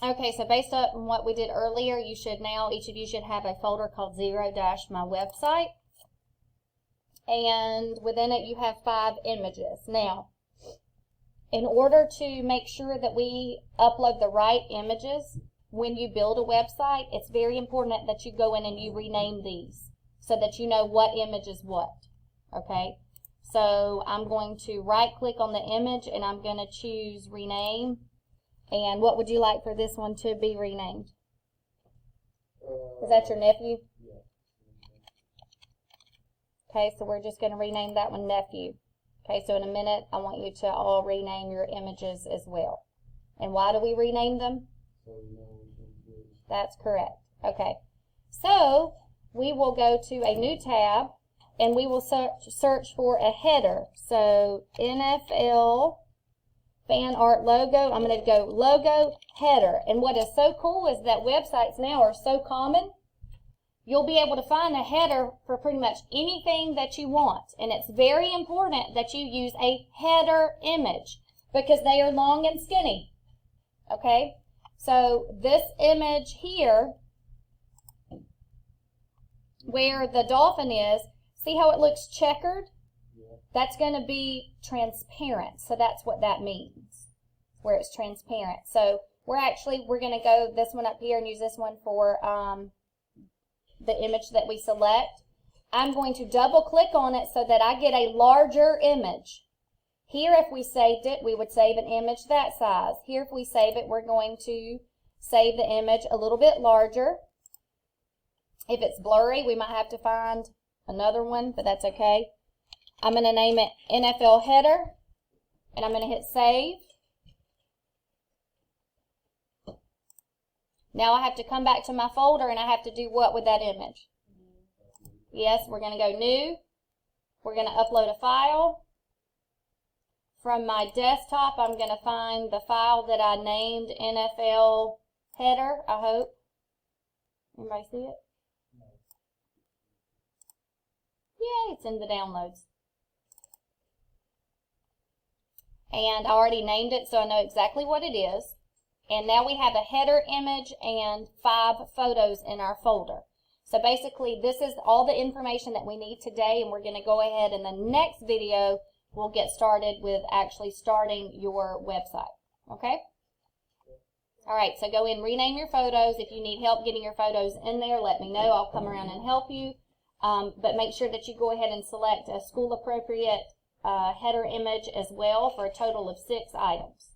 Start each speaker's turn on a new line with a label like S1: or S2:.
S1: Okay, so based on what we did earlier, you should now, each of you should have a folder called 0-my website. And within it, you have 5 images. Now, in order to make sure that we upload the right images when you build a website, it's very important that you go in and you rename these so that you know what image is what. Okay? So I'm going to right-click on the image and I'm going to choose Rename. And what would you like for this one to be renamed? Is that your nephew?
S2: Yeah.
S1: Okay, so we're just going to rename that one Nephew. Okay, so in a minute, I want you to all rename your images as well. And why do we rename them?
S2: So we know which one's which.
S1: That's correct. Okay, so we will go to a new tab and we will search for a header. So NFL fan art logo. I'm going to go logo header. And what is so cool is that websites now are so common. You'll be able to find a header for pretty much anything that you want. And it's very important that you use a header image because they are long and skinny. Okay? So this image here, where the dolphin is, see how it looks checkered?
S2: Yeah.
S1: That's going to be transparent. So that's what that means, where it's transparent. So we're going to go this one up here and use this one for the image that we select. I'm going to double click on it so that I get a larger image. Here, if we saved it, we would save an image that size. Here, if we save it, we're going to save the image a little bit larger. If it's blurry, we might have to find another one, but that's okay. I'm going to name it NFL Header, and I'm going to hit Save. Now I have to come back to my folder, and I have to do what with that image? Yes, we're going to go New. We're going to upload a file. From my desktop, I'm going to find the file that I named NFL Header, I hope. Anybody see it? Yay, it's in the downloads. And I already named it, so I know exactly what it is. And now we have a header image and 5 photos in our folder. So basically, this is all the information that we need today, and we're going to go ahead in the next video, we'll get started with actually starting your website. Okay? All right, so go in, rename your photos. If you need help getting your photos in there, let me know. I'll come around and help you. But make sure that you go ahead and select a school-appropriate header image as well for a total of 6 items.